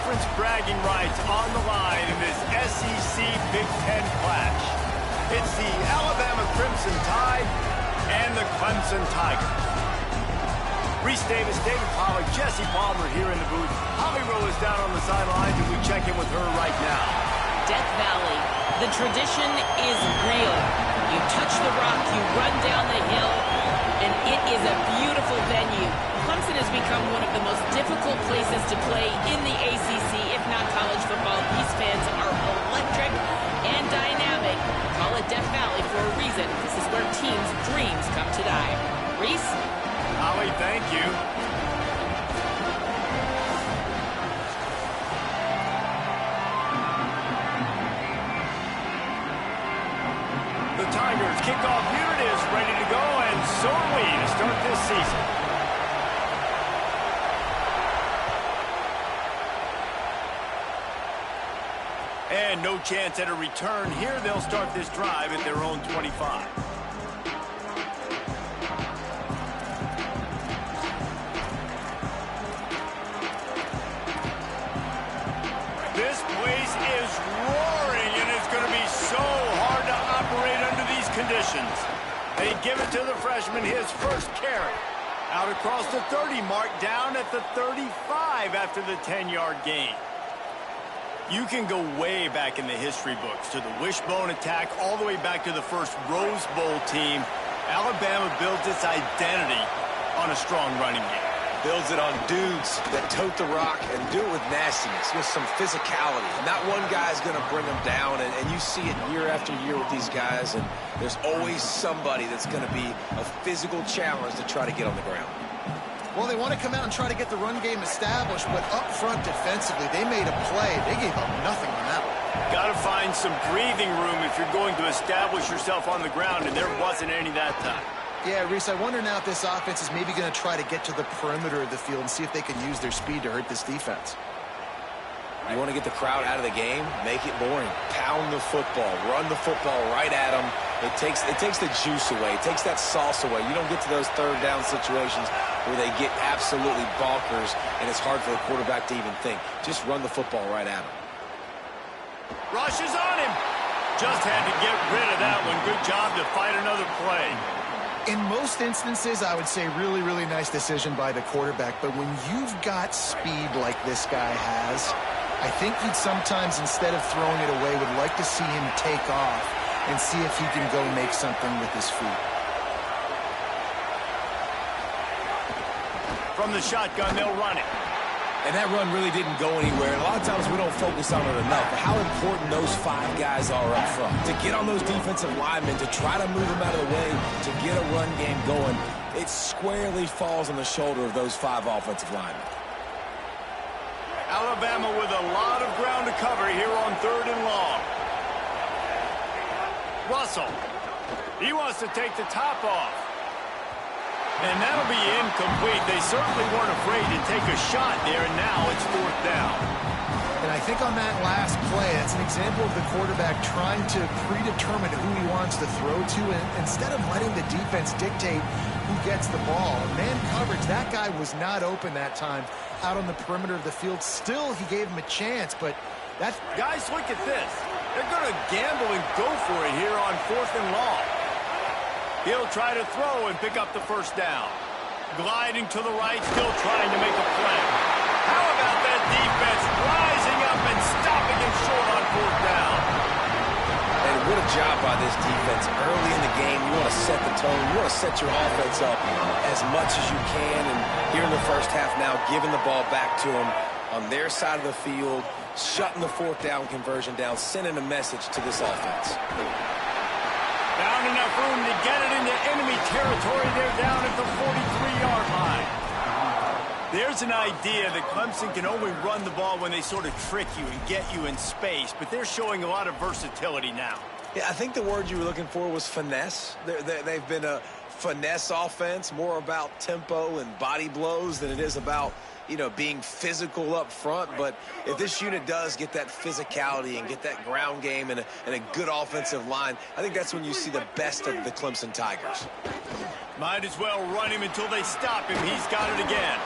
conference bragging rights on the line in this SEC Big Ten clash. It's the Alabama Crimson Tide and the Clemson Tigers. Reese Davis, David Pollack, Jesse Palmer here in the booth. Holly Rowe is down on the sidelines, and we check in with her right now. Death Valley, the tradition is real. You touch the rock, you run down the hill, and it is a beautiful venue. Clemson has become one of the most difficult places to play in the ACC, if not college football. These fans are electric and dynamic. Call it Death Valley for a reason. This is where teams' dreams come to die. Reese? Holly, thank you. The Tigers kick off. Here it is, ready to go, and so are we to start this season. And no chance at a return here. They'll start this drive at their own 25. This place is roaring, and it's going to be so hard to operate under these conditions. They give it to the freshman, his first carry. Out across the 30 mark, down at the 35 after the 10-yard gain. You can go way back in the history books to the wishbone attack all the way back to the first Rose Bowl team. Alabama builds its identity on a strong running game. Builds it on dudes that tote the rock and do it with nastiness, with some physicality. Not one guy's going to bring them down, and you see it year after year with these guys, and there's always somebody that's going to be a physical challenge to try to get on the ground. Well, they want to come out and try to get the run game established, but up front defensively, they made a play. They gave up nothing on that one. Got to find some breathing room if you're going to establish yourself on the ground, and there wasn't any that time. Yeah, Reese, I wonder now if this offense is maybe going to try to get to the perimeter of the field and see if they can use their speed to hurt this defense. You want to get the crowd out of the game? Make it boring. Pound the football. Run the football right at them. It takes the juice away. It takes that sauce away. You don't get to those third down situations where they get absolutely bonkers, and it's hard for the quarterback to even think. Just run the football right at them. Rush is on him. Just had to get rid of that one. Good job to fight another play. In most instances, I would say really, really nice decision by the quarterback. But when you've got speed like this guy has, I think you'd sometimes, instead of throwing it away, would like to see him take off and see if he can go make something with his feet. From the shotgun, they'll run it. And that run really didn't go anywhere. And a lot of times we don't focus on it enough. But how important those five guys are up front. To get on those defensive linemen, to try to move them out of the way, to get a run game going, it squarely falls on the shoulder of those five offensive linemen. Alabama with a lot of ground to cover here on 3rd and long. Russell, he wants to take the top off. And that'll be incomplete. They certainly weren't afraid to take a shot there, and now it's 4th down. And I think on that last play, that's an example of the quarterback trying to predetermine who he wants to throw to, and instead of letting the defense dictate who gets the ball. Man coverage, that guy was not open that time out on the perimeter of the field. Still, he gave him a chance, but that... Guys, look at this. They're going to gamble and go for it here on 4th and long. He'll try to throw and pick up the first down. Gliding to the right, still trying to make a play. How about that defense rising up and stopping him short on 4th down? And what a job by this defense. Early in the game, you want to set the tone. You want to set your offense up as much as you can. And here in the first half now, giving the ball back to them on their side of the field, shutting the 4th down conversion down, sending a message to this offense. Found enough room to get it into enemy territory. They're down at the 43-yard line. There's an idea that Clemson can only run the ball when they sort of trick you and get you in space, but they're showing a lot of versatility now. Yeah, I think the word you were looking for was finesse. They've been a finesse offense, more about tempo and body blows than it is about, being physical up front. But if this unit does get that physicality and get that ground game and a good offensive line, I think that's when you see the best of the Clemson Tigers. Might as well run him until they stop him. He's got it again.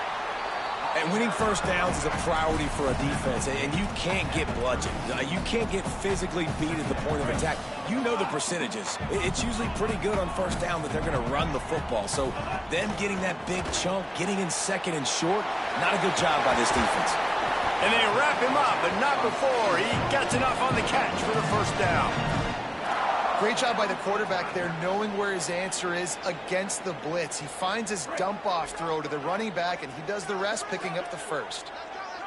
And winning first downs is a priority for a defense, and you can't get bludgeoned. You can't get physically beat at the point of attack. You know the percentages. It's usually pretty good on first down that they're going to run the football. So them getting that big chunk, getting in second and short, not a good job by this defense. And they wrap him up, but not before he gets enough on the catch for the first down. Great job by the quarterback there, knowing where his answer is against the blitz. He finds his dump-off throw to the running back, and he does the rest, picking up the first.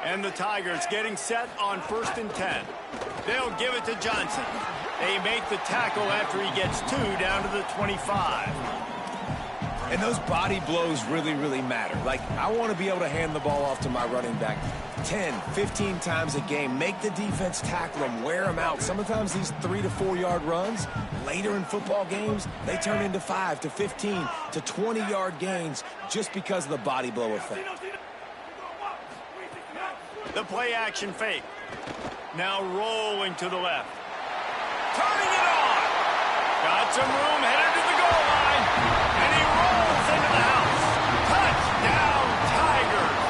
And the Tigers getting set on 1st and 10. They'll give it to Johnson. They make the tackle after he gets 2 down to the 25. And those body blows really, really matter. Like, I want to be able to hand the ball off to my running back 10, 15 times a game. Make the defense tackle them, wear them out. Sometimes these 3 to 4 yard runs, later in football games, they turn into 5 to 15 to 20 yard gains just because of the body blow effect. The play action fake. Now rolling to the left. Turning it on. Got some room, headed to the goal line. And he rolls into the house. Touchdown, Tigers.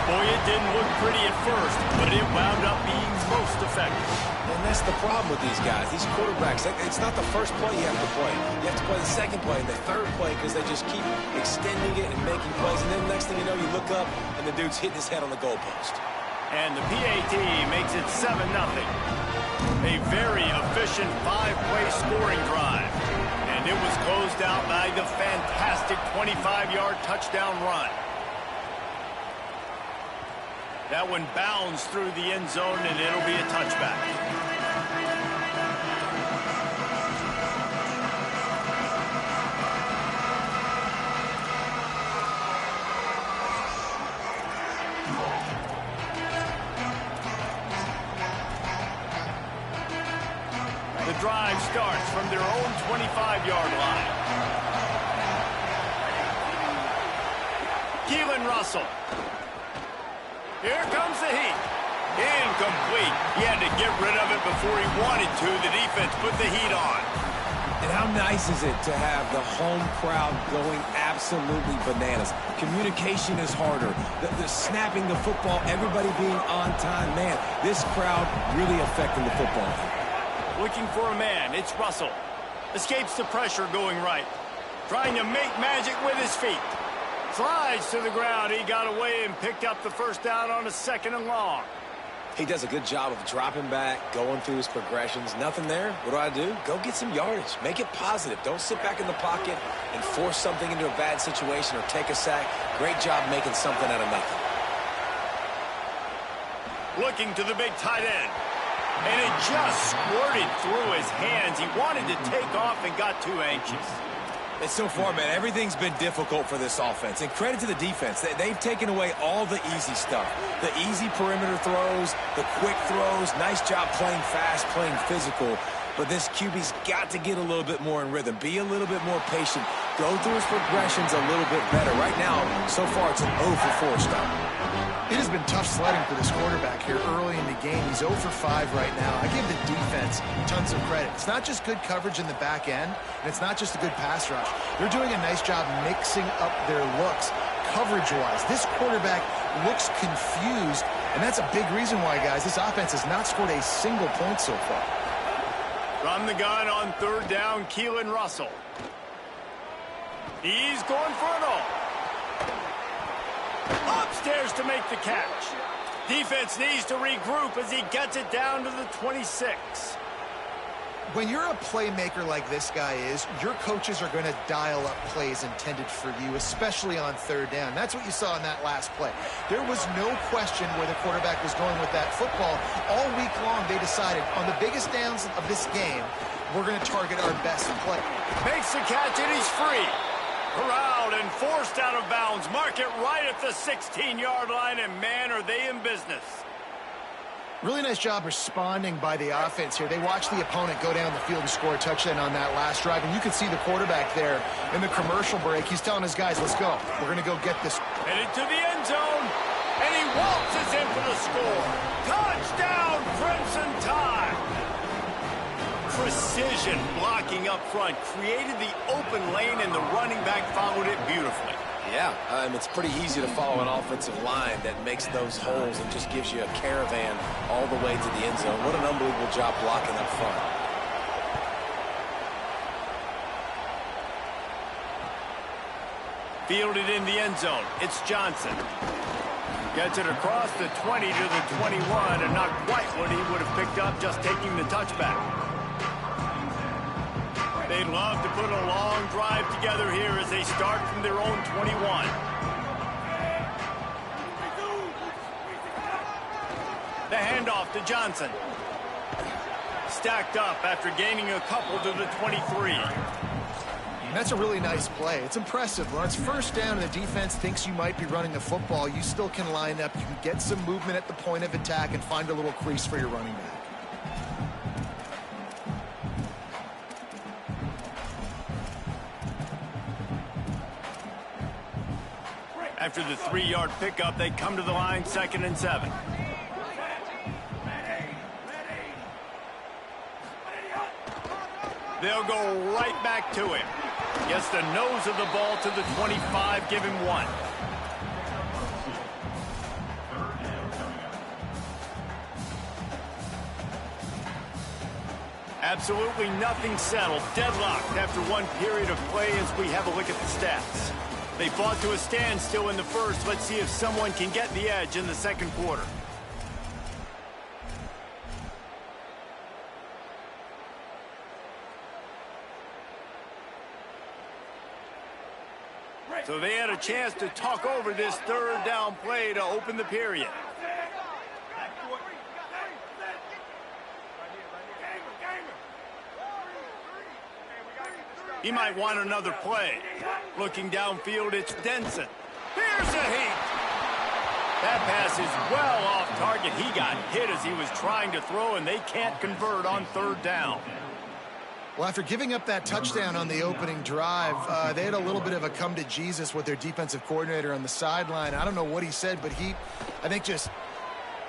Boy, it didn't look pretty at first, but it wound up being most effective. And that's the problem with these guys, these quarterbacks. It's not the first play you have to play. You have to play the second play and the third play because they just keep extending it and making plays. And then next thing you know, you look up and the dude's hitting his head on the goalpost. And the PAT makes it 7-0. A very efficient 5-play scoring drive. And it was closed out by the fantastic 25-yard touchdown run. That one bounds through the end zone, and it'll be a touchback. The drive starts from their own 25-yard line. Keelan Russell. Here comes the heat. Incomplete. He had to get rid of it before he wanted to. The defense put the heat on. And how nice is it to have the home crowd going absolutely bananas? Communication is harder. The snapping the football, everybody being on time. Man, this crowd really affecting the football. Looking for a man. It's Russell. Escapes the pressure going right. Trying to make magic with his feet. Slides to the ground. He got away and picked up the first down on a 2nd and long. He does a good job of dropping back, going through his progressions. Nothing there. What do? Go get some yardage. Make it positive. Don't sit back in the pocket and force something into a bad situation or take a sack. Great job making something out of nothing. Looking to the big tight end. And it just squirted through his hands. He wanted to take off and got too anxious. And so far, man, everything's been difficult for this offense. And credit to the defense. They've taken away all the easy stuff. The easy perimeter throws, the quick throws. Nice job playing fast, playing physical. But this QB's got to get a little bit more in rhythm. Be a little bit more patient. Go through his progressions a little bit better. Right now, so far, it's an 0 for 4 start. It has been tough sledding for this quarterback here early in the game. He's 0 for 5 right now. I give the defense tons of credit. It's not just good coverage in the back end, and it's not just a good pass rush. They're doing a nice job mixing up their looks coverage-wise. This quarterback looks confused, and that's a big reason why, guys, this offense has not scored a single point so far. From the gun on 3rd down, Keelan Russell. He's going for it all. Upstairs to make the catch. Defense needs to regroup as he gets it down to the 26. When you're a playmaker like this guy is, your coaches are going to dial up plays intended for you, especially on 3rd down. That's what you saw in that last play. There was no question where the quarterback was going with that football. All week long, they decided on the biggest downs of this game, we're going to target our best play. Makes the catch and he's free. Corralled and forced out of bounds. Mark it right at the 16-yard line, and man, are they in business. Really nice job responding by the offense here. They watched the opponent go down the field and score a touchdown on that last drive, and you could see the quarterback there in the commercial break. He's telling his guys, let's go. We're going to go get this. Headed to the end zone, and he waltzes in for the score. Touchdown, Clemson Tide. Precision blocking up front created the open lane, and the running back followed it beautifully. Yeah, it's pretty easy to follow an offensive line that makes those holes and just gives you a caravan all the way to the end zone. What an unbelievable job blocking up front. Fielded in the end zone. It's Johnson. Gets it across the 20 to the 21, and not quite what he would have picked up just taking the touchback. They'd love to put a long drive together here as they start from their own 21. The handoff to Johnson. Stacked up after gaining a couple to the 23. That's a really nice play. It's impressive. When it's first down and the defense thinks you might be running the football, you still can line up. You can get some movement at the point of attack and find a little crease for your running back. After the 3-yard pickup, they come to the line, 2nd and 7. They'll go right back to him. Gets the nose of the ball to the 25, give him 1. Absolutely nothing settled. Deadlocked after one period of play as we have a look at the stats. They fought to a standstill in the first. Let's see if someone can get the edge in the second quarter. So they had a chance to talk over this 3rd down play to open the period. He might want another play. Looking downfield, it's Denson. Here's a heat. That pass is well off target. He got hit as he was trying to throw, and they can't convert on 3rd down. Well, after giving up that touchdown on the opening drive, they had a little bit of a come to Jesus with their defensive coordinator on the sideline. I don't know what he said, but I think, just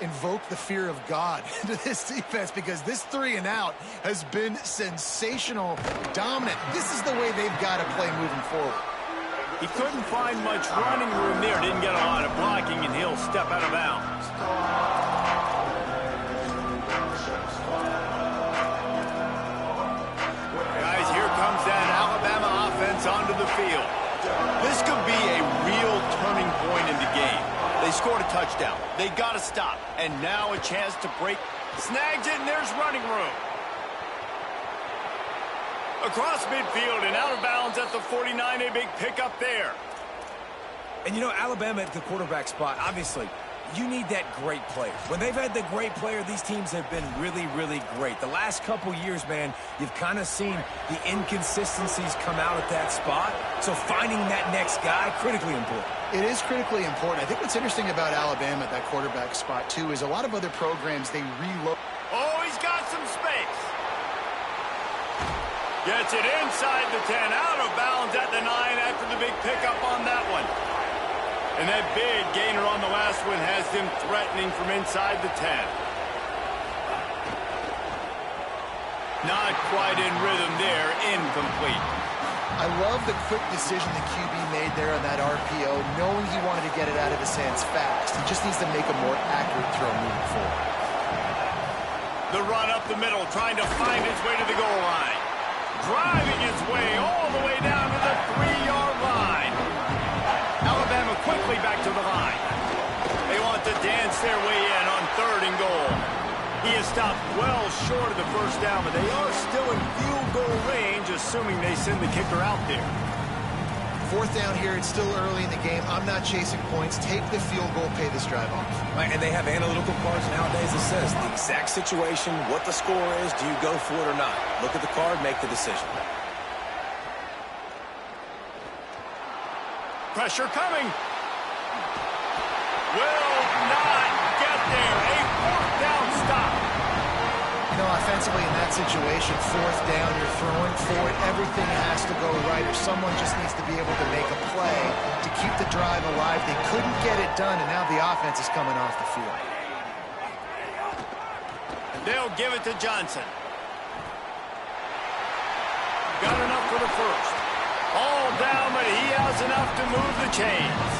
invoked the fear of God into this defense, because this 3-and-out has been sensational, dominant. This is the way they've got to play moving forward. He couldn't find much running room there. Didn't get a lot of blocking, and he'll step out of bounds. Guys, here comes that Alabama offense onto the field. This could be a real turning point in the game. They scored a touchdown. They got to stop. And now a chance to break. Snags it, and there's running room. Across midfield and out of bounds at the 49, a big pickup there. And you know, Alabama at the quarterback spot, obviously, you need that great player. When they've had the great player, these teams have been really, really great. The last couple years, man, you've kind of seen the inconsistencies come out at that spot. So finding that next guy, critically important. It is critically important. I think what's interesting about Alabama at that quarterback spot, too, is a lot of other programs, they reload. Oh, he's got some space. Gets it inside the 10, out of bounds at the 9 after the big pickup on that one. And that big gainer on the last one has them threatening from inside the 10. Not quite in rhythm there, incomplete. I love the quick decision the QB made there on that RPO, knowing he wanted to get it out of his hands fast. He just needs to make a more accurate throw moving forward. The run up the middle, trying to find his way to the goal line. Driving his way all the way down to the 3-yard line. Alabama quickly back to the line. They want to dance their way in on 3rd and goal. He is stopped well short of the first down, but they are still in field goal range, assuming they send the kicker out there. 4th down here, it's still early in the game. I'm not chasing points. Take the field goal, pay this drive off. Right, and they have analytical cards nowadays that says the exact situation, what the score is, do you go for it or not? Look at the card, make the decision. Pressure coming. Will not get there. A 4th down stop. You know, offensively in that situation, 4th down, you're throwing for it. Everything has to go right, or someone just needs to be able to make a play to keep the drive alive. They couldn't get it done, and now the offense is coming off the field. They'll give it to Johnson. Got enough for the first. All down, but he has enough to move the chains.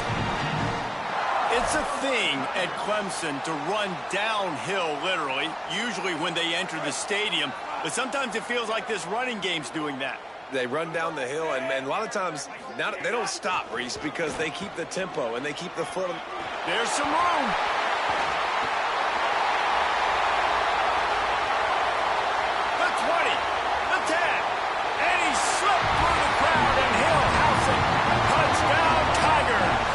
It's a thing at Clemson to run downhill, literally, usually when they enter the stadium. But sometimes it feels like this running game's doing that. They run down the hill, and a lot of times now they don't stop, Reese, because they keep the tempo and they keep the foot. There's some room. The 20, the 10, and he slipped through the crowd, and he'll house it. Touchdown, Tigers.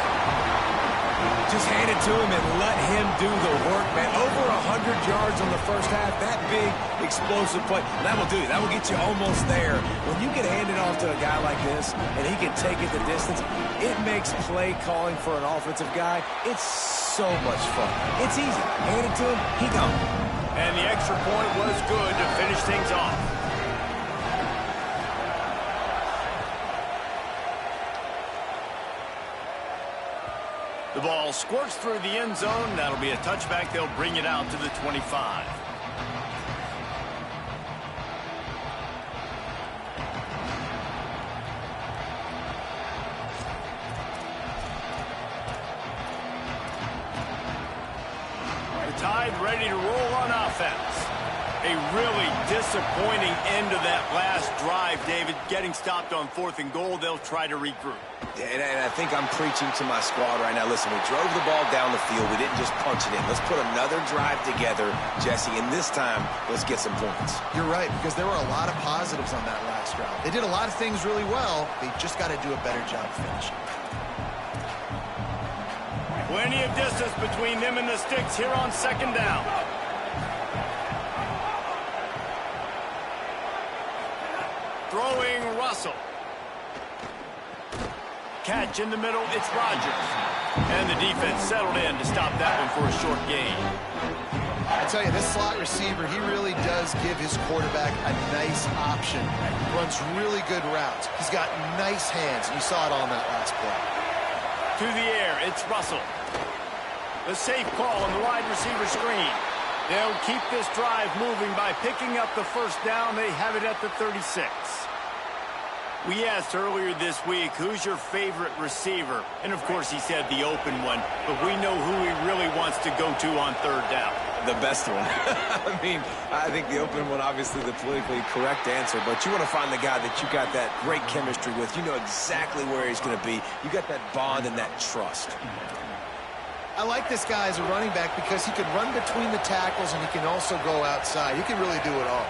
Just hand it to him and let him do the work, man. Over 100 yards on the first half. That big, explosive play. That will do you. That will get you almost there. When you get handed off to a guy like this and he can take it the distance, it makes play calling for an offensive guy, it's so much fun. It's easy. Hand it to him, he gone. And the extra point was good to finish things off. The ball squirts through the end zone. That'll be a touchback. They'll bring it out to the 25. The Tide ready to roll on offense. A really disappointing end of that last drive, David. Getting stopped on 4th and goal, they'll try to regroup. And I think I'm preaching to my squad right now. Listen, we drove the ball down the field. We didn't just punch it in. Let's put another drive together, Jesse, and this time, let's get some points. You're right, because there were a lot of positives on that last drive. They did a lot of things really well. They just got to do a better job finishing. Plenty of distance between them and the sticks here on 2nd down. Throwing Russell. Catch in the middle, it's Rodgers. And the defense settled in to stop that one for a short gain. I tell you, this slot receiver, he really does give his quarterback a nice option. He runs really good routes. He's got nice hands. You saw it on that last play. To the air, it's Russell. The safe call on the wide receiver screen. They'll keep this drive moving by picking up the first down. They have it at the 36. We asked earlier this week, who's your favorite receiver? And, of course, he said the open one. But we know who he really wants to go to on 3rd down. The best one. I mean, I think the open one, obviously the politically correct answer, but you want to find the guy that you got that great chemistry with. You know exactly where he's going to be. You got that bond and that trust. I like this guy as a running back because he can run between the tackles and he can also go outside. He can really do it all.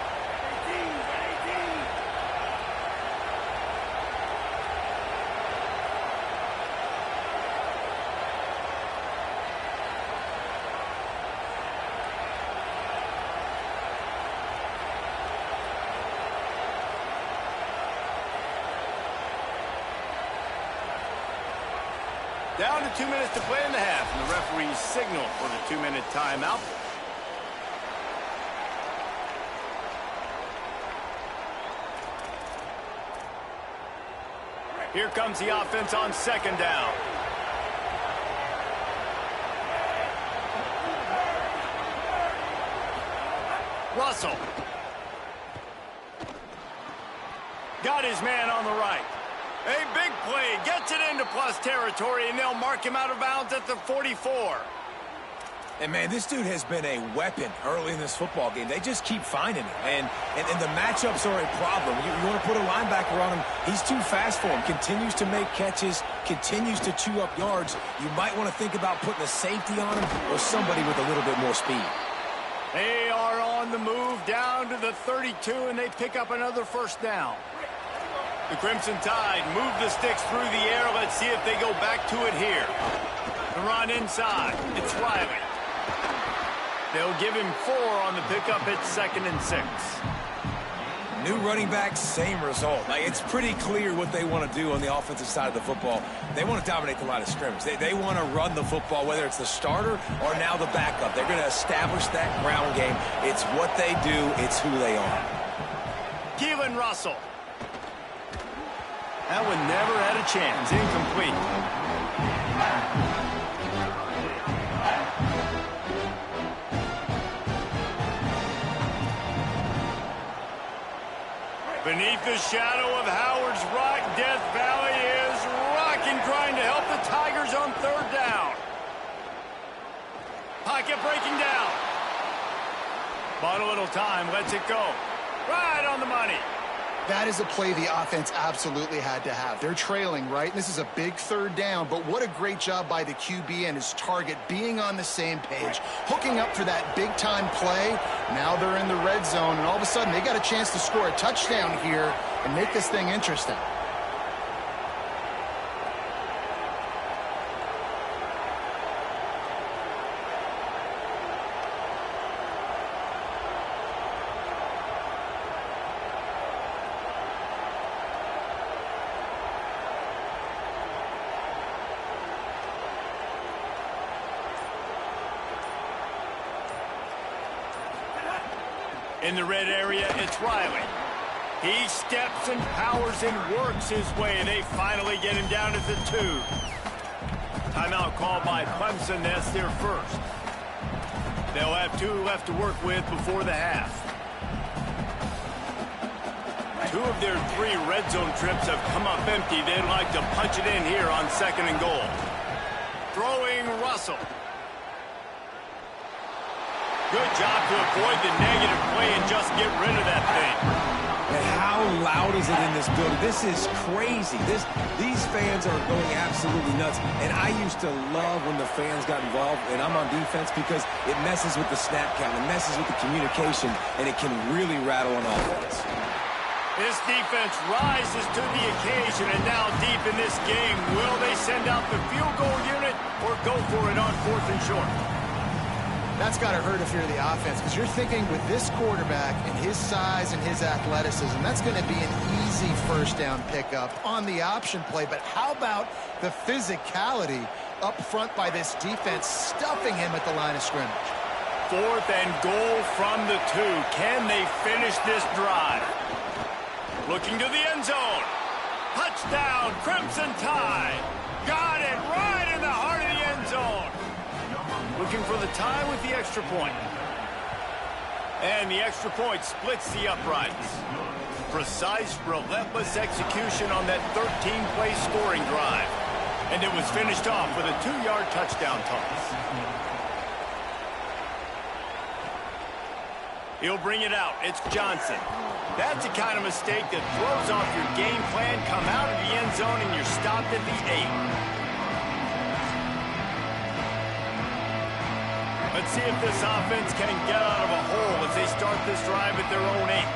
Down to 2 minutes to play in the half, and the referees signal for the 2-minute timeout. Here comes the offense on 2nd down. Russell. Got his man on the right. A big play, gets it into plus territory, and they'll mark him out of bounds at the 44. And, man, this dude has been a weapon early in this football game. They just keep finding him. And the matchups are a problem. You want to put a linebacker on him, he's too fast for him. Continues to make catches, continues to chew up yards. You might want to think about putting a safety on him or somebody with a little bit more speed. They are on the move down to the 32, and they pick up another first down. The Crimson Tide move the sticks through the air. Let's see if they go back to it here. The run inside. It's Riley. They'll give him 4 on the pickup. It's 2nd and 6. New running back, same result. Like, it's pretty clear what they want to do on the offensive side of the football. They want to dominate the line of scrimmage. They want to run the football, whether it's the starter or now the backup. They're going to establish that ground game. It's what they do. It's who they are. Keelan Russell. That one never had a chance. Incomplete. Beneath the shadow of Howard's rock, Death Valley is rocking, trying to help the Tigers on third down. Pocket breaking down. Bought a little time, lets it go. Right on the money. That is a play the offense absolutely had to have. They're trailing, right? And this is a big third down, but what a great job by the QB and his target being on the same page, hooking up for that big-time play. Now they're in the red zone, and all of a sudden they got a chance to score a touchdown here and make this thing interesting. In the red area, it's Riley. He steps and powers and works his way. They finally get him down at the 2. Timeout called by Clemson. That's their first. They'll have 2 left to work with before the half. 2 of their 3 red zone trips have come up empty. They'd like to punch it in here on 2nd and goal. Throwing Russell. Good job to avoid the negative play and just get rid of that thing. And how loud is it in this building? This is crazy. These fans are going absolutely nuts. And I used to love when the fans got involved, and I'm on defense, because it messes with the snap count, it messes with the communication, and it can really rattle an offense. This defense rises to the occasion, and now deep in this game, will they send out the field goal unit or go for it on 4th and short? That's got to hurt if you're the offense, because you're thinking with this quarterback and his size and his athleticism, that's going to be an easy first down pickup on the option play. But how about the physicality up front by this defense, stuffing him at the line of scrimmage? 4th and goal from the 2. Can they finish this drive? Looking to the end zone. Touchdown, Crimson Tide. Got it right in the heart of the end zone. Looking for the tie with the extra point. And the extra point splits the uprights. Precise, relentless execution on that 13-play scoring drive. And it was finished off with a 2-yard touchdown toss. He'll bring it out. It's Johnson. That's the kind of mistake that throws off your game plan. Come out of the end zone and you're stopped at the 8. Let's see if this offense can get out of a hole as they start this drive at their own 8.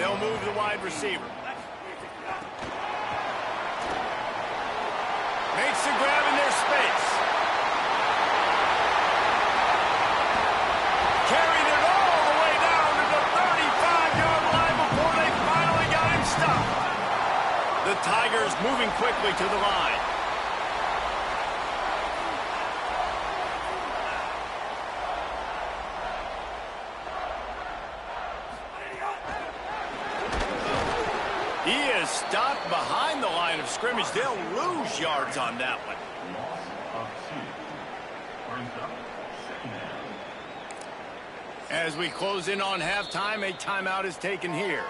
They'll move the wide receiver. Makes the grab in their space. Carried it all the way down to the 35-yard line before they finally got him stopped. The Tigers moving quickly to the line. He is stopped behind the line of scrimmage. They'll lose yards on that one. As we close in on halftime, a timeout is taken here.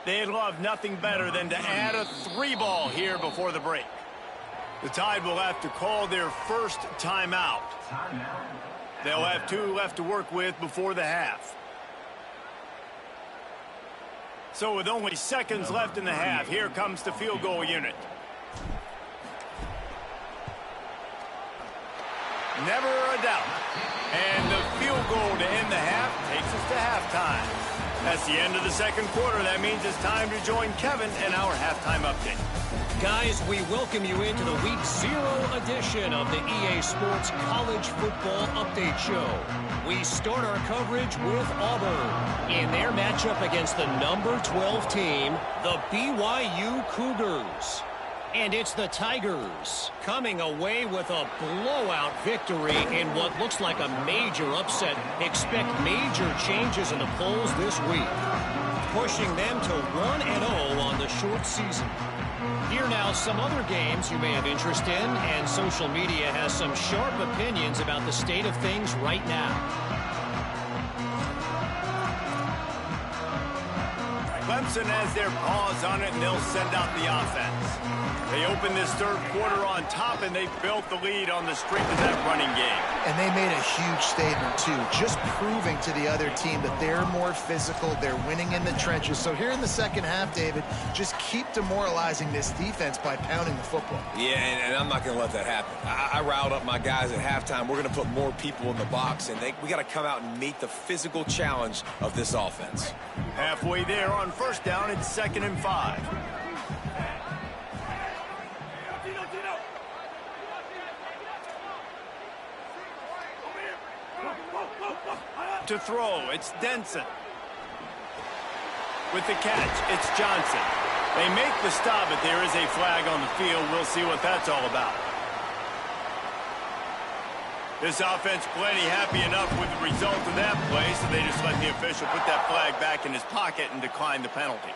They'd love nothing better than to add a 3-ball here before the break. The Tide will have to call their first timeout. They'll have 2 left to work with before the half. So with only seconds left in the half, here comes the field goal unit. Never a doubt. And the field goal to end the half takes us to halftime. That's the end of the second quarter. That means it's time to join Kevin in our halftime update. Guys, we welcome you into the Week 0 edition of the EA Sports College Football Update Show. We start our coverage with Auburn in their matchup against the number 12 team, the BYU Cougars. And it's the Tigers coming away with a blowout victory in what looks like a major upset. Expect major changes in the polls this week, pushing them to 1-0 on the short season. Here now some other games you may have interest in, and social media has some sharp opinions about the state of things right now. Clemson has their paws on it, and they'll send out the offense. They opened this third quarter on top, and they built the lead on the strength of that running game. And they made a huge statement, too, just proving to the other team that they're more physical, they're winning in the trenches. So here in the second half, David, just keep demoralizing this defense by pounding the football. Yeah, and I'm not going to let that happen. I riled up my guys at halftime. We're going to put more people in the box, and we got to come out and meet the physical challenge of this offense. Halfway there on first down, it's 2nd and 5. To throw, it's Denson. With the catch, it's Johnson. They make the stop, but there is a flag on the field. We'll see what that's all about. This offense plenty happy enough with the result of that play, so they just let the official put that flag back in his pocket and decline the penalty.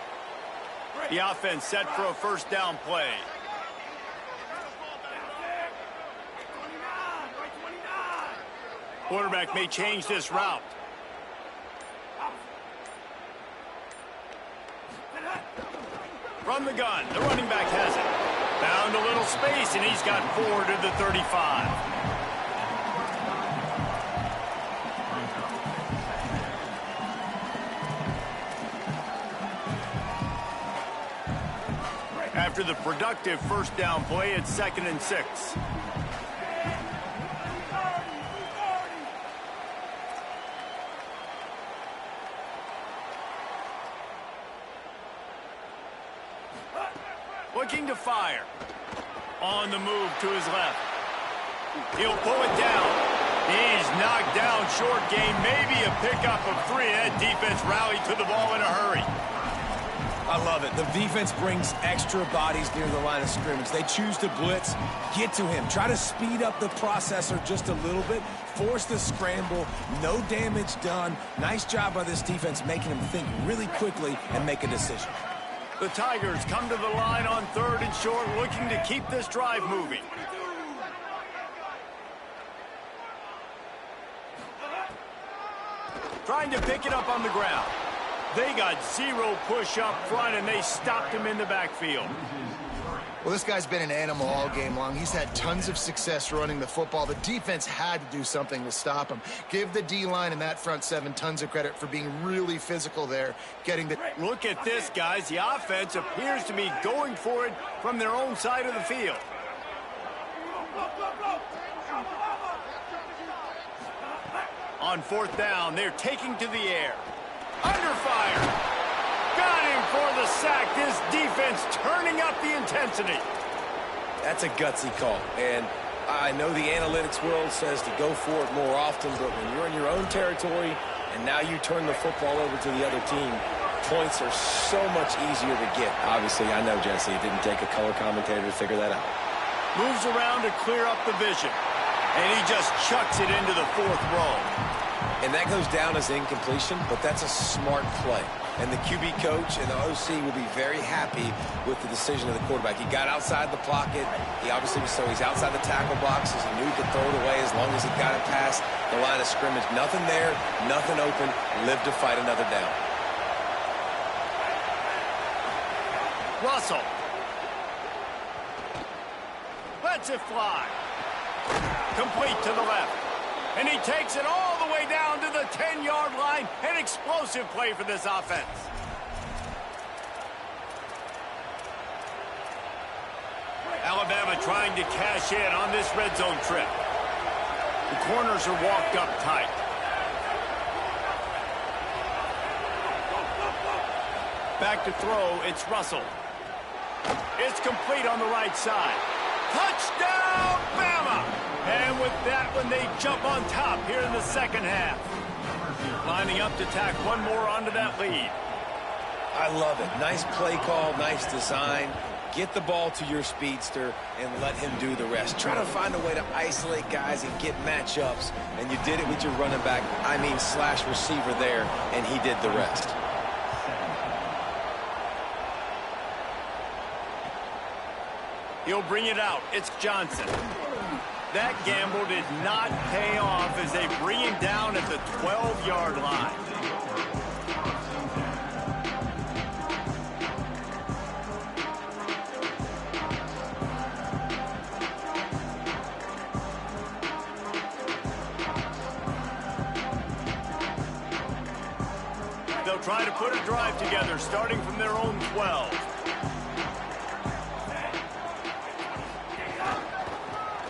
The offense set for a first down play. Quarterback may change this route. From the gun, the running back has it. Found a little space, and he's got 4 to the 35. After the productive first down play, it's 2nd and 6. Looking to fire. On the move to his left. He'll pull it down. He's knocked down short game. Maybe a pickup of 3. That defense rallied to the ball in a hurry. I love it. The defense brings extra bodies near the line of scrimmage. They choose to blitz, get to him, try to speed up the processor just a little bit, force the scramble, no damage done. Nice job by this defense making him think really quickly and make a decision. The Tigers come to the line on 3rd and short, looking to keep this drive moving. Trying to pick it up on the ground. They got 0 push up front, and they stopped him in the backfield. Well, this guy's been an animal all game long. He's had tons of success running the football. The defense had to do something to stop him. Give the D-line and that front 7 tons of credit for being really physical there. Look at this, guys. The offense appears to be going for it from their own side of the field. On 4th down, they're taking to the air. Under fire. Got him for the sack. This defense turning up the intensity. That's a gutsy call. And I know the analytics world says to go for it more often, but when you're in your own territory and now you turn the football over to the other team, points are so much easier to get. Obviously, I know, Jesse, it didn't take a color commentator to figure that out. Moves around to clear up the vision. And he just chucks it into the 4th row. And that goes down as incompletion, but that's a smart play. And the QB coach and the OC will be very happy with the decision of the quarterback. He got outside the pocket. He obviously was, so he's outside the tackle boxes. He knew he could throw it away as long as he got it past the line of scrimmage. Nothing there, nothing open. Live to fight another down. Russell. Lets it fly. Complete to the left. And he takes it all the way down to the 10-yard line. An explosive play for this offense. Alabama trying to cash in on this red zone trip. The corners are walked up tight. Back to throw, it's Russell. It's complete on the right side. Touchdown, Bama! And with that one, they jump on top here in the second half. Lining up to tack one more onto that lead. I love it. Nice play call, nice design. Get the ball to your speedster and let him do the rest. Try to find a way to isolate guys and get matchups. And you did it with your running back, slash receiver there, and he did the rest. He'll bring it out. It's Johnson. That gamble did not pay off as they bring him down at the 12-yard line. try to put a drive together, starting from their own 12.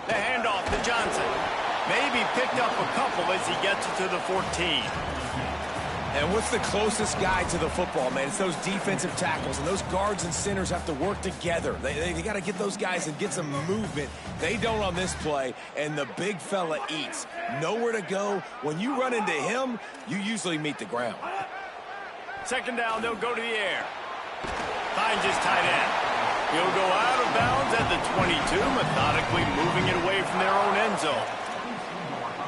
The handoff to Johnson. Maybe picked up a couple as he gets it to the 14. And what's the closest guy to the football, man? It's those defensive tackles, and those guards and centers have to work together. They got to get those guys and get some movement. They don't on this play, and the big fella eats. Nowhere to go. When you run into him, you usually meet the ground. Second down, they'll go to the air. Finds his tight end. He'll go out of bounds at the 22, methodically moving it away from their own end zone.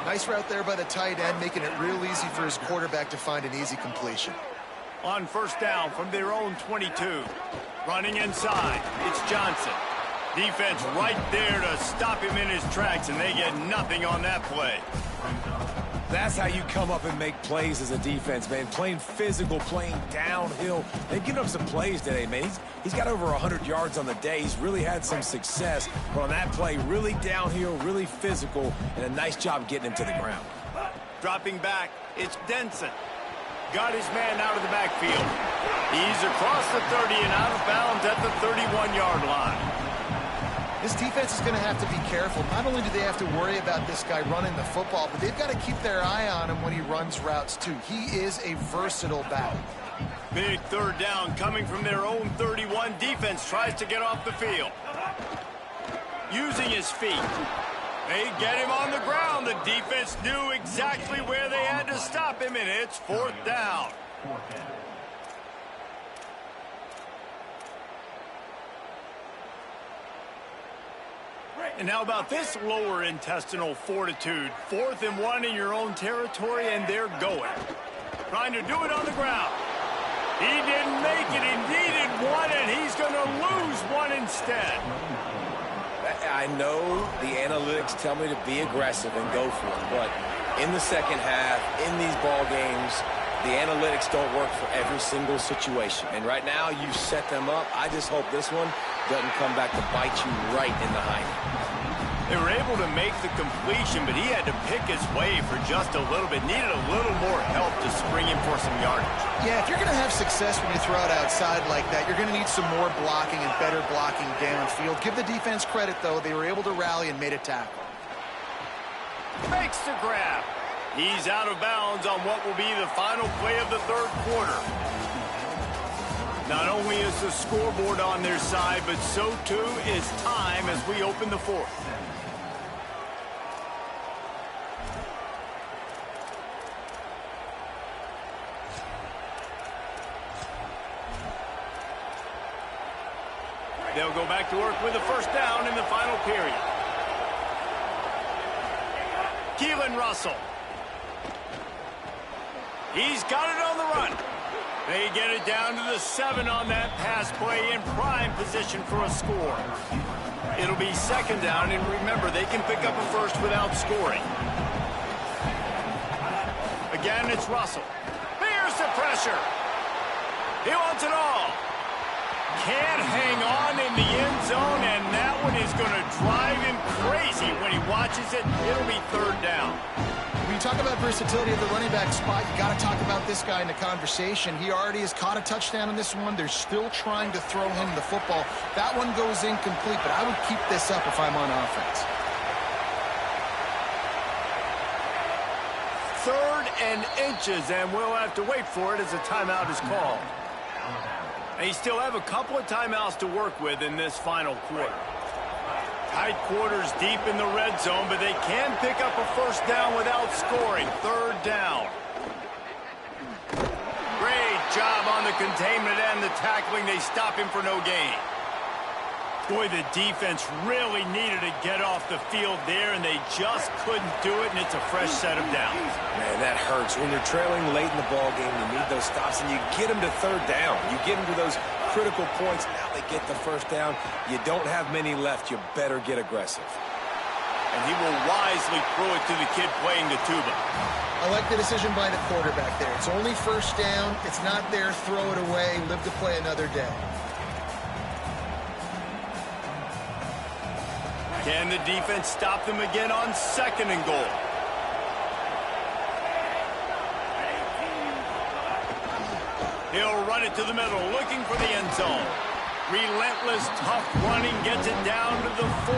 Nice route there by the tight end, making it real easy for his quarterback to find an easy completion. On first down from their own 22. Running inside, it's Johnson. Defense right there to stop him in his tracks, and they get nothing on that play. That's how you come up and make plays as a defense, man. Playing physical, playing downhill. They've given up some plays today, man. He's got over 100 yards on the day. He's really had some success. But on that play, really downhill, really physical, and a nice job getting him to the ground. Dropping back, it's Denson. Got his man out of the backfield. He's across the 30 and out of bounds at the 31-yard line. This defense is going to have to be careful. Not only do they have to worry about this guy running the football, but they've got to keep their eye on him when he runs routes, too. He is a versatile back. Big third down coming from their own 31. Defense tries to get off the field. Using his feet. They get him on the ground. The defense knew exactly where they had to stop him, and it's fourth down. And how about this lower intestinal fortitude? 4th and 1 in your own territory, and they're going. Trying to do it on the ground. He didn't make it. He needed one, and he's going to lose one instead. I know the analytics tell me to be aggressive and go for it, but in the second half, in these ball games, the analytics don't work for every single situation. And right now, you set them up. I just hope this one doesn't come back to bite you right in the hiney. They were able to make the completion, but he had to pick his way for just a little bit. Needed a little more help to spring him for some yardage. Yeah, if you're going to have success when you throw it outside like that, you're going to need some more blocking and better blocking downfield. Give the defense credit, though. They were able to rally and made a tackle. Makes the grab. He's out of bounds on what will be the final play of the third quarter. Not only is the scoreboard on their side, but so too is time as we open the fourth. They'll go back to work with a first down in the final period. Keelan Russell. He's got it on the run. They get it down to the 7 on that pass play in prime position for a score. It'll be second down, and remember, they can pick up a first without scoring. Again, it's Russell. Here's the pressure. He wants it all. Can't hang on in the end zone, and that one is going to drive him crazy when he watches it. It'll be third down. When you talk about versatility at the running back spot, you got to talk about this guy in the conversation. He already has caught a touchdown in this one. They're still trying to throw him the football. That one goes incomplete, but I would keep this up if I'm on offense. 3rd and inches, and we'll have to wait for it as a timeout is called. They still have a couple of timeouts to work with in this final quarter. Tight quarters deep in the red zone, but they can pick up a first down without scoring. Third down. Great job on the containment and the tackling. They stop him for no gain. Boy, the defense really needed to get off the field there, and they just couldn't do it, and it's a fresh set of downs. Man, that hurts. When you're trailing late in the ball game, you need those stops, and you get them to third down. You get them to those critical points. Now they get the first down. You don't have many left. You better get aggressive. And he will wisely throw it to the kid playing the tuba. I like the decision by the quarterback there. It's only first down. It's not there. Throw it away. Live to play another day. Can the defense stop them again on 2nd and goal? He'll run it to the middle, looking for the end zone. Relentless, tough running gets it down to the 4.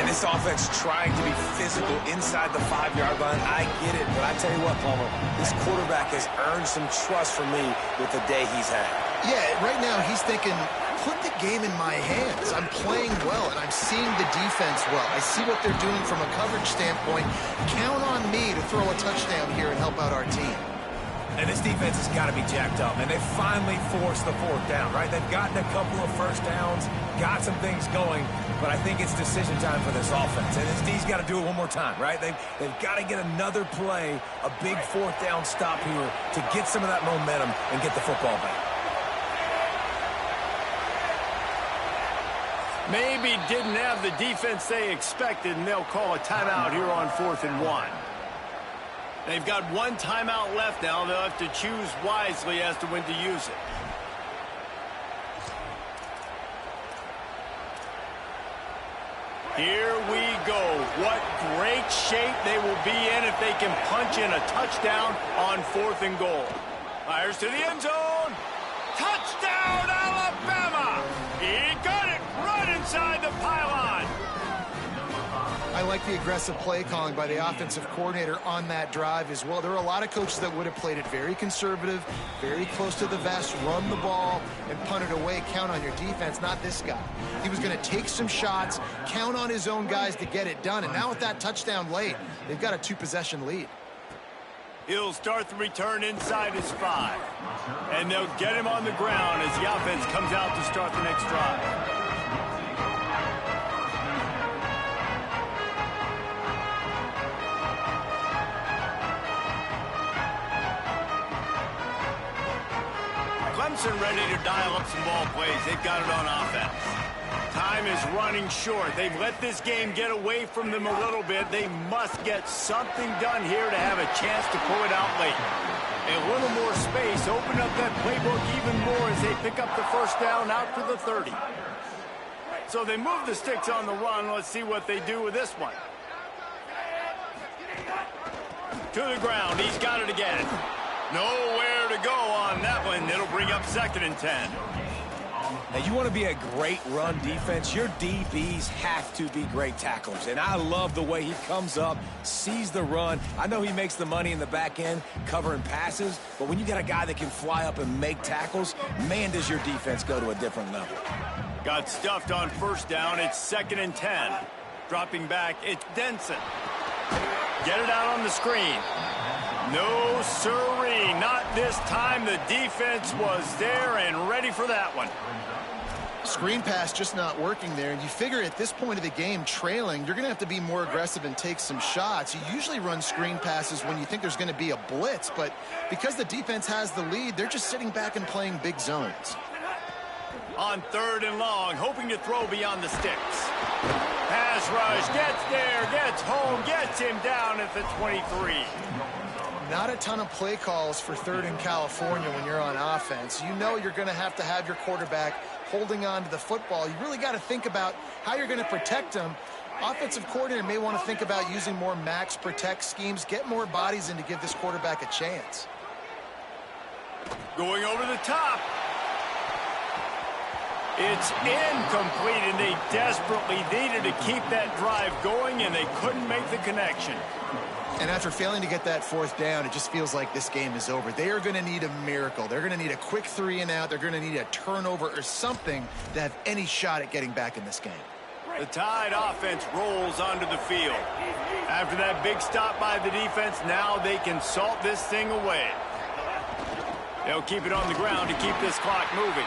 And this offense trying to be physical inside the 5-yard line. I get it, but I tell you what, Palmer, this quarterback has earned some trust from me with the day he's had. Yeah, right now he's thinking, put the game in my hands. I'm playing well, and I'm seeing the defense well. I see what they're doing from a coverage standpoint. Count on me to throw a touchdown here and help out our team. And this defense has got to be jacked up, and they finally forced the 4th down, right? They've gotten a couple of first downs, got some things going, but I think it's decision time for this offense. And this D's got to do it one more time, right? They've got to get another play, a big 4th down stop here to get some of that momentum and get the football back. Maybe didn't have the defense they expected, and they'll call a timeout here on 4th and 1. They've got one timeout left now. They'll have to choose wisely as to when to use it. Here we go. What great shape they will be in if they can punch in a touchdown on 4th and goal. Fires to the end zone. Touchdown, Alabama! He got it right inside the pylon. I like the aggressive play calling by the offensive coordinator on that drive as well. There are a lot of coaches that would have played it very conservative, very close to the vest, run the ball, and punt it away. Count on your defense, not this guy. He was going to take some shots, count on his own guys to get it done. And now with that touchdown late, they've got a 2-possession lead. He'll start the return inside his 5. And they'll get him on the ground as the offense comes out to start the next drive. Clemson ready to dial up some ball plays. They've got it on offense. Time is running short. They've let this game get away from them a little bit. They must get something done here to have a chance to pull it out late. A little more space, open up that playbook even more as they pick up the first down out to the 30. So they move the sticks on the run. Let's see what they do with this one. To the ground. He's got it again. Nowhere to go on that one. It'll bring up 2nd and 10. Now, you want to be a great run defense, your DBs have to be great tacklers. And I love the way he comes up, sees the run. I know he makes the money in the back end covering passes, but when you got a guy that can fly up and make tackles, man, does your defense go to a different level. Got stuffed on first down. It's 2nd and 10. Dropping back, it's Denson. Get it out on the screen. No, sirree, not this time. The defense was there and ready for that one. Screen pass just not working there. And you figure at this point of the game, trailing, you're going to have to be more aggressive and take some shots. You usually run screen passes when you think there's going to be a blitz. But because the defense has the lead, they're just sitting back and playing big zones. On 3rd and long, hoping to throw beyond the sticks. Pass rush, gets there, gets home, gets him down at the 23. Not a ton of play calls for 3rd in California when you're on offense. You know you're going to have your quarterback holding on to the football. You really got to think about how you're going to protect him. Offensive coordinator may want to think about using more max protect schemes, get more bodies in to give this quarterback a chance. Going over the top. It's incomplete, and they desperately needed to keep that drive going, and they couldn't make the connection. And after failing to get that 4th down, it just feels like this game is over. They are going to need a miracle. They're going to need a quick 3 and out. They're going to need a turnover or something to have any shot at getting back in this game. The Tide offense rolls onto the field. After that big stop by the defense, now they can salt this thing away. They'll keep it on the ground to keep this clock moving.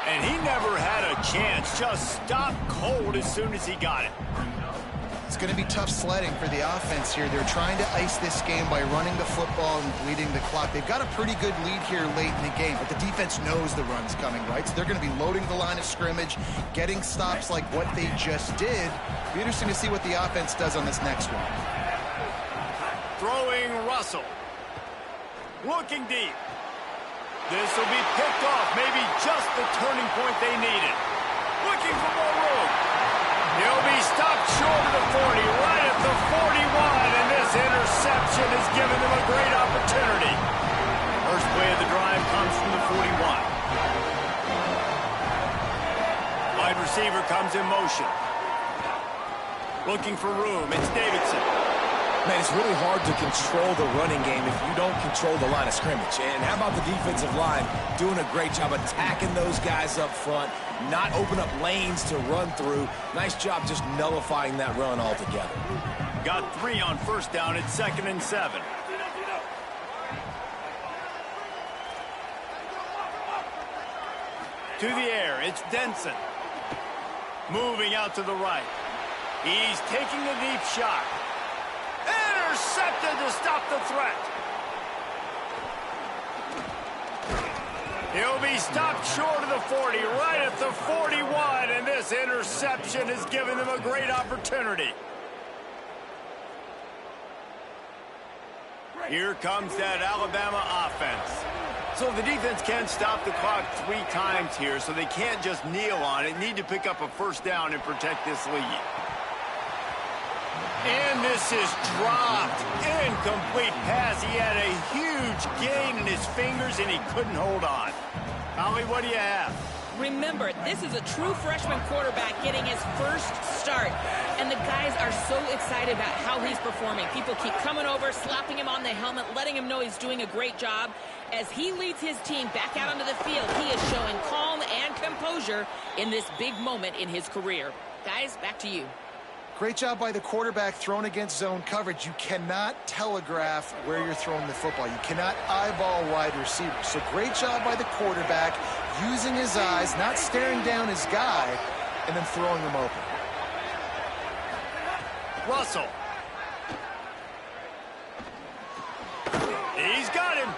And he never had a chance. Just stopped cold as soon as he got it. It's going to be tough sledding for the offense here. They're trying to ice this game by running the football and bleeding the clock. They've got a pretty good lead here late in the game, but the defense knows the run's coming, right? So they're going to be loading the line of scrimmage, getting stops like what they just did. It'll be interesting to see what the offense does on this next one. Throwing Russell. Looking deep. This will be picked off. Maybe just the turning point they needed. Looking for more room. He'll be stopped short of the 40, right at the 41, and this interception has given them a great opportunity. First play of the drive 41. Wide receiver comes in motion. Looking for room. It's Davidson. Man, it's really hard to control the running game if you don't control the line of scrimmage. And how about the defensive line doing a great job attacking those guys up front, not open up lanes to run through. Nice job just nullifying that run altogether. Got 3 on first down. It's 2nd and 7. To the air, it's Denson. Moving out to the right. He's taking a deep shot. Intercepted to stop the threat. He'll be stopped short of the 40, right at the 41, and this interception has given them a great opportunity. Here comes that Alabama offense. So the defense can't stop the clock 3 times here, so they can't just kneel on it. Need to pick up a first down and protect this lead. And this is dropped. Incomplete pass. He had a huge gain in his fingers, and he couldn't hold on. Holly, what do you have? Remember, this is a true freshman quarterback getting his first start. And the guys are so excited about how he's performing. People keep coming over, slapping him on the helmet, letting him know he's doing a great job. As he leads his team back out onto the field, he is showing calm and composure in this big moment in his career. Guys, back to you. Great job by the quarterback thrown against zone coverage. You cannot telegraph where you're throwing the football. You cannot eyeball wide receivers. So great job by the quarterback using his eyes, not staring down his guy, and then throwing him open. Russell. He's got him.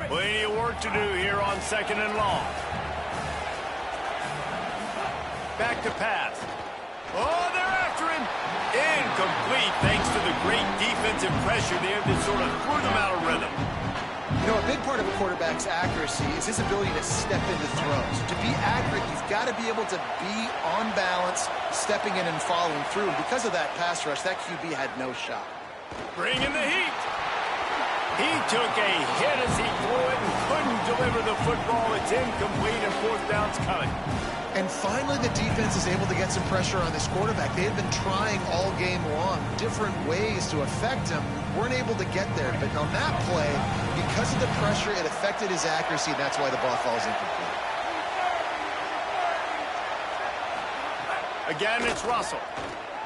Plenty of work to do here on 2nd and long. Back to pass. Oh, they're after him. Incomplete thanks to the great defensive pressure there that sort of threw them out of rhythm. You know, a big part of a quarterback's accuracy is his ability to step into throws. To be accurate, you've got to be able to be on balance, stepping in and following through. And because of that pass rush, that QB had no shot. Bring in the heat. He took a hit as he threw it and couldn't deliver the football. It's incomplete and 4th down's coming. And finally, the defense is able to get some pressure on this quarterback. They had been trying all game long different ways to affect him. Weren't able to get there. But on that play, because of the pressure, it affected his accuracy. And that's why the ball falls incomplete. Again, it's Russell.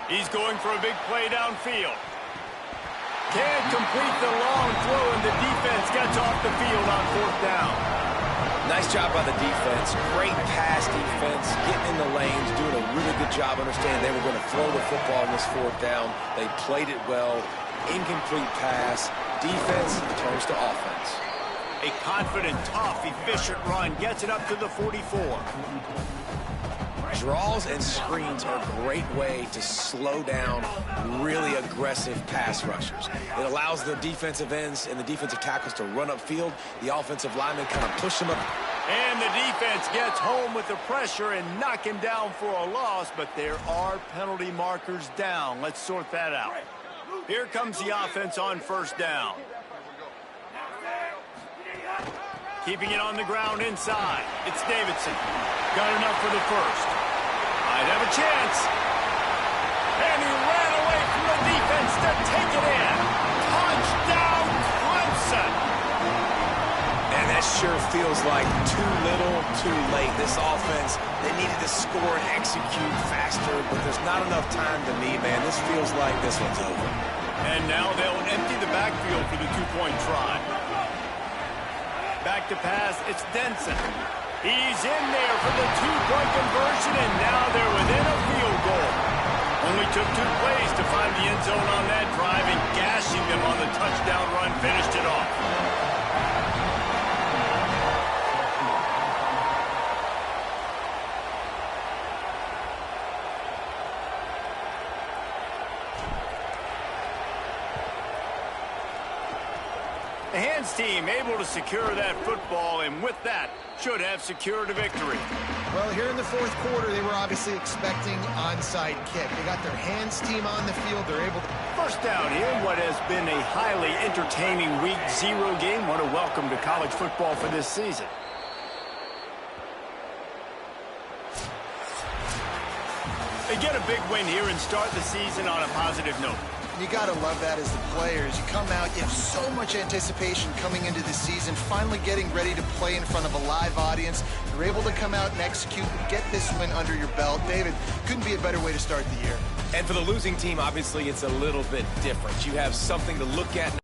He's going for a big play downfield. Can't complete the long throw, and the defense gets off the field on 4th down. Nice job by the defense. Great pass defense, getting in the lanes, doing a really good job understanding they were going to throw the football in this 4th down. They played it well. Incomplete pass. Defense turns to offense. A confident, tough, efficient run gets it up to the 44. Draws and screens are a great way to slow down really aggressive pass rushers. It allows the defensive ends and the defensive tackles to run upfield. The offensive linemen kind of push them up. And the defense gets home with the pressure and knock him down for a loss, but there are penalty markers down. Let's sort that out. Here comes the offense on 1st down. Keeping it on the ground inside. It's Davidson. Got enough for the first. Might have a chance. And he ran away from the defense to take it in. Touchdown, Clemson. And that sure feels like too little, too late. This offense, they needed to score and execute faster, but there's not enough time to me, man. This feels like this one's over. And now they'll empty the backfield for the 2-point try. Back to pass, it's Denson. He's in there for the 2-point conversion, and now they're within a field goal. Only took 2 plays to find the end zone on that drive, and gashing them on the touchdown run finished it off. The hands team able to secure that football, and with that, should have secured a victory. Well, here in the fourth quarter, they were obviously expecting onside kick. They got their hands team on the field. They're able to... First down here, what has been a highly entertaining Week 0 game. What a welcome to college football for this season. They get a big win here and start the season on a positive note. You got to love that as the players. You come out, you have so much anticipation coming into the season, finally getting ready to play in front of a live audience. You're able to come out and execute and get this win under your belt. David, couldn't be a better way to start the year. And for the losing team, obviously, it's a little bit different. You have something to look at